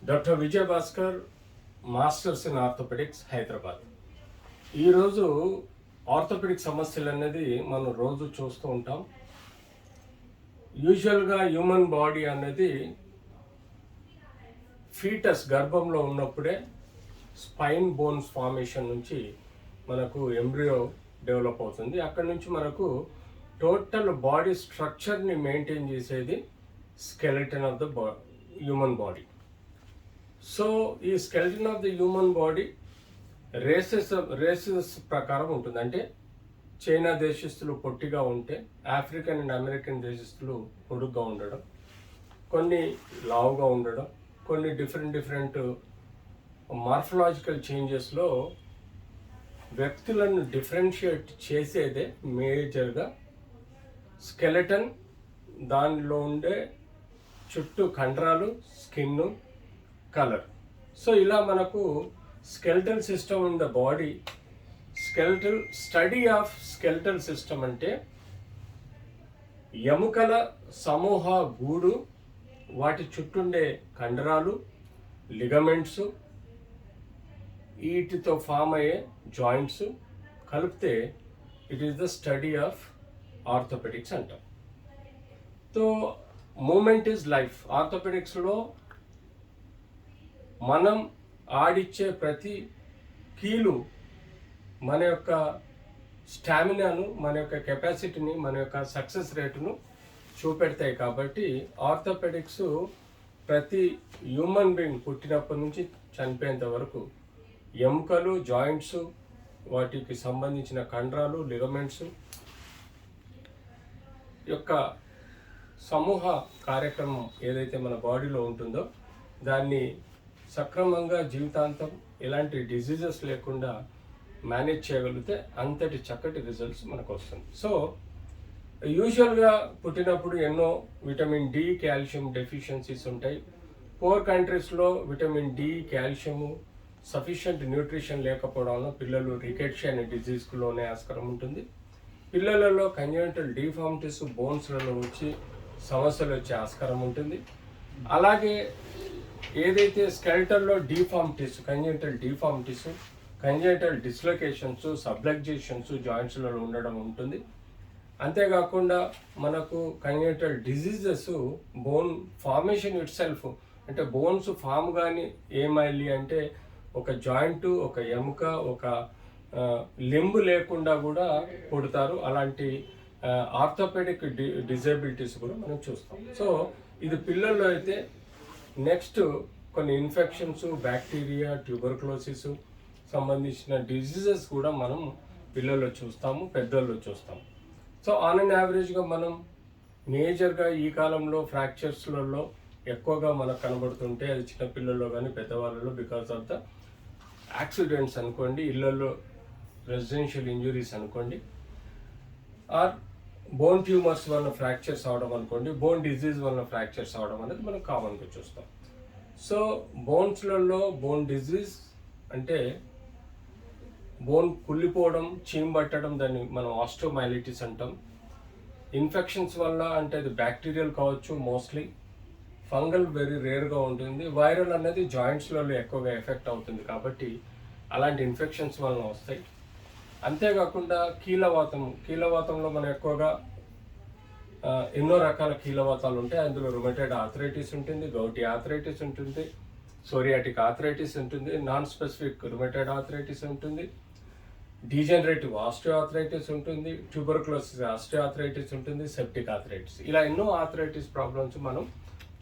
Doctor Vijay Bhaskar, masters in orthopaedics, Hyderabad. ఈరోజు orthopaedic సమస్యలు అనేది మనం రోజు చూస్తూ ఉంటాం. యూజువల్గా హ్యూమన్ బాడీ అనేది ఫీటస్ గర్భంలో ఉన్నప్పుడే స్పైన్ బోన్స్ ఫార్మేషన్ నుంచి మనకు ఎంబ్రియో డెవలప్ అవుతుంది. అక్కడ నుంచి మనకు టోటల్ బాడీ స్ట్రక్చర్ని మెయింటైన్ చేసేది skeleton of the human body. So ఈ skeleton of the human body races ప్రకారం ఉంటుంది. అంటే చైనా దేశస్తులు పొట్టిగా ఉంటే ఆఫ్రికన్ అండ్ అమెరికన్ దేశస్తులు పొడుగ్గా ఉండడం, కొన్ని లావుగా ఉండడం, కొన్ని డిఫరెంట్ మార్ఫలాజికల్ చేంజెస్లో వ్యక్తులను డిఫరెన్షియేట్ చేసేదే మేజర్గా స్కెలెటన్, దానిలో ఉండే చుట్టూ కండరాలు, స్కిన్, కలర్. సో ఇలా మనకు skeletal system in the body, study of skeletal system అంటే ఎముకల సమూహ గూడు, వాటి చుట్టుండే కండరాలు, లిగమెంట్స్, వీటితో ఫామ్ అయ్యే జాయింట్స్ కలిపితే it is the study of orthopaedics అంటాం. So movement is life. ఆర్థోపెడిక్స్లో మనం ఆడిచ్చే ప్రతి కీలు మన యొక్క స్టామినాను, మన యొక్క కెపాసిటీని, మన యొక్క సక్సెస్ రేటును చూపెడతాయి. కాబట్టి ఆర్థోపెడిక్స్ ప్రతి హ్యూమన్ బీయింగ్ పుట్టినప్పటి నుంచి చనిపోయేంత వరకు ఎముకలు, జాయింట్స్, వాటికి సంబంధించిన కండరాలు, లిగమెంట్స్ యొక్క సమూహ కార్యక్రమం ఏదైతే మన బాడీలో ఉంటుందో దాన్ని సక్రమంగా జీవితాంతం ఎలాంటి డిజీజెస్ లేకుండా మేనేజ్ చేయగలిగితే అంతటి చక్కటి రిజల్ట్స్ మనకు వస్తుంది. సో యూజువల్గా పుట్టినప్పుడు ఎన్నో విటమిన్ డి, కాల్షియం డెఫిషియన్సీస్ ఉంటాయి. పోర్ కంట్రీస్లో vitamin D, calcium, sufficient nutrition లేకపోవడం వల్ల పిల్లలు రికెట్షియా అనే డిజీజ్కి లోనే ఆస్కారం ఉంటుంది. పిల్లలలో కంజెనిటల్ డిఫార్మిటీస్, బోన్స్లలో వచ్చి సమస్యలు వచ్చే ఆస్కారం ఉంటుంది. అలాగే ఏదైతే స్కెలెటల్లో డిఫార్మిటీస్, కంజెనిటల్ డిస్లొకేషన్స్, సబ్లక్జేషన్స్ జాయింట్స్లలో ఉండడం ఉంటుంది. అంతేకాకుండా మనకు congenital diseases, bone formation it self, అంటే బోన్స్ ఫామ్ కానీ ఏమైంది అంటే ఒక జాయింట్, ఒక ఎముక, ఒక లింబ్ లేకుండా కూడా పుడతారు. అలాంటి ఆర్థోపెడిక్ డిజేబిలిటీస్ కూడా మనం చూస్తాం. సో ఇది పిల్లల్లో అయితే నెక్స్ట్ కొన్ని ఇన్ఫెక్షన్స్, బ్యాక్టీరియా, ట్యూబర్క్లోసిస్ సంబంధించిన డిజీజెస్ కూడా మనం పిల్లల్లో చూస్తాము, పెద్దల్లో చూస్తాము. సో ఆన్ అండ్ యావరేజ్గా మనం మేజర్గా ఈ కాలంలో ఫ్రాక్చర్స్లలో ఎక్కువగా మనకు కనబడుతుంటే అది చిన్నపిల్లల్లో కానీ పెద్దవాళ్ళలో బికాస్ ఆఫ్ ద యాక్సిడెంట్స్ అనుకోండి, ఇళ్లలో రెసిడెన్షియల్ ఇంజురీస్ అనుకోండి, ఆర్ బోన్ ట్యూమర్స్ వల్ల ఫ్రాక్చర్స్ అవడం అనుకోండి, బోన్ డిజీజ్ వల్ల ఫ్రాక్చర్స్ అవడం అనేది మనం కామన్గా చూస్తాం. సో బోన్స్లలో బోన్ డిజీజ్ అంటే బోన్ కుళ్ళిపోవడం, చీమబట్టడం, దాన్ని మనం ఆస్టోమైలిటిస్ అంటాం. ఇన్ఫెక్షన్స్ వల్ల అంటే అది బ్యాక్టీరియల్ కావచ్చు, మోస్ట్లీ ఫంగల్ వెరీ రేర్గా ఉంటుంది. వైరల్ అనేది జాయింట్స్లలో ఎక్కువగా ఎఫెక్ట్ అవుతుంది కాబట్టి అలాంటి ఇన్ఫెక్షన్స్ వలన వస్తాయి. అంతేకాకుండా కీలవాతంలో మనం ఎక్కువగా ఎన్నో రకాల కీలవాతాలు ఉంటాయి. అందులో రుమటైడ్ ఆర్థరైటిస్ ఉంటుంది, గౌటీ ఆర్థరైటిస్ ఉంటుంది, సోరియాటిక్ ఆర్థరైటిస్ ఉంటుంది, నాన్ స్పెసిఫిక్ రుమటైడ్ ఆర్థరైటిస్ ఉంటుంది, డీజనరేటివ్ ఆస్టియోఆర్థరైటిస్ ఉంటుంది, ట్యూబర్క్లోసిస్ ఆస్టియోఆర్థరైటిస్ ఉంటుంది, సెప్టిక్ ఆర్థరైటిస్, ఇలా ఎన్నో ఆర్థరైటిస్ ప్రాబ్లమ్స్ మనం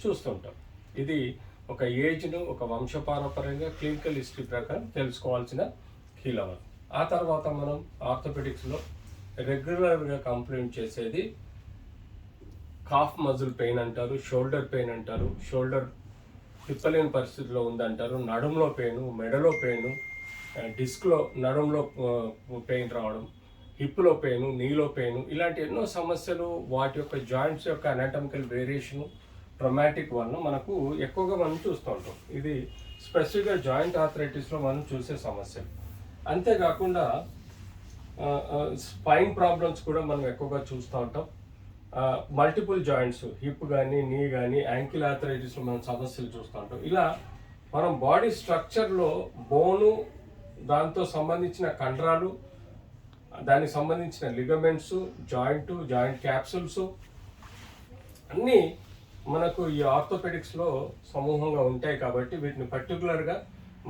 చూస్తుంటాం. ఇది ఒక ఏజ్ను, ఒక వంశపారంపర్యంగా క్లినికల్ హిస్టరీ ప్రకారం తెలుసుకోవాల్సిన కీలవాతం. ఆ తర్వాత మనం ఆర్థోపెడిక్స్లో రెగ్యులర్గా కంప్లైంట్ చేసేది కాఫ్ మజిల్ పెయిన్ అంటారు, షోల్డర్ పెయిన్ అంటారు, షోల్డర్ తిప్పలేని పరిస్థితిలో ఉందంటారు, నడుములో పెయిన్, మెడలో పెయిన్, డిస్క్లో నడుములో పెయిన్ రావడం, హిప్లో పెయిన్, నీలో పెయిన్, ఇలాంటి ఎన్నో సమస్యలు వాటి యొక్క జాయింట్స్ యొక్క అనాటమికల్ వేరియేషను, ట్రమాటిక్ వలన మనకు ఎక్కువగా మనం చూస్తూ ఉంటాం. ఇది స్పెసిఫిక్గా జాయింట్ ఆర్థరైటిస్లో మనం చూసే సమస్యలు. అంతేకాకుండా స్పైన్ ప్రాబ్లమ్స్ కూడా మనం ఎక్కువగా చూస్తూ ఉంటాం. మల్టిపుల్ జాయింట్స్, హిప్ కానీ, నీ కానీ, యాంకిల్ ఆర్థరైటిస్లో మనం సమస్యలు చూస్తూ ఉంటాం. ఇలా మనం బాడీ స్ట్రక్చర్లో బోను, దాంతో సంబంధించిన కండరాలు, దానికి సంబంధించిన లిగమెంట్స్, జాయింట్ క్యాప్సూల్స్ అన్నీ మనకు ఈ ఆర్థోపెడిక్స్లో సమూహంగా ఉంటాయి కాబట్టి వీటిని పర్టికులర్గా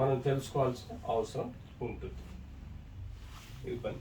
మనం తెలుసుకోవాల్సిన అవసరం ఉంటుంది. ఇది పని.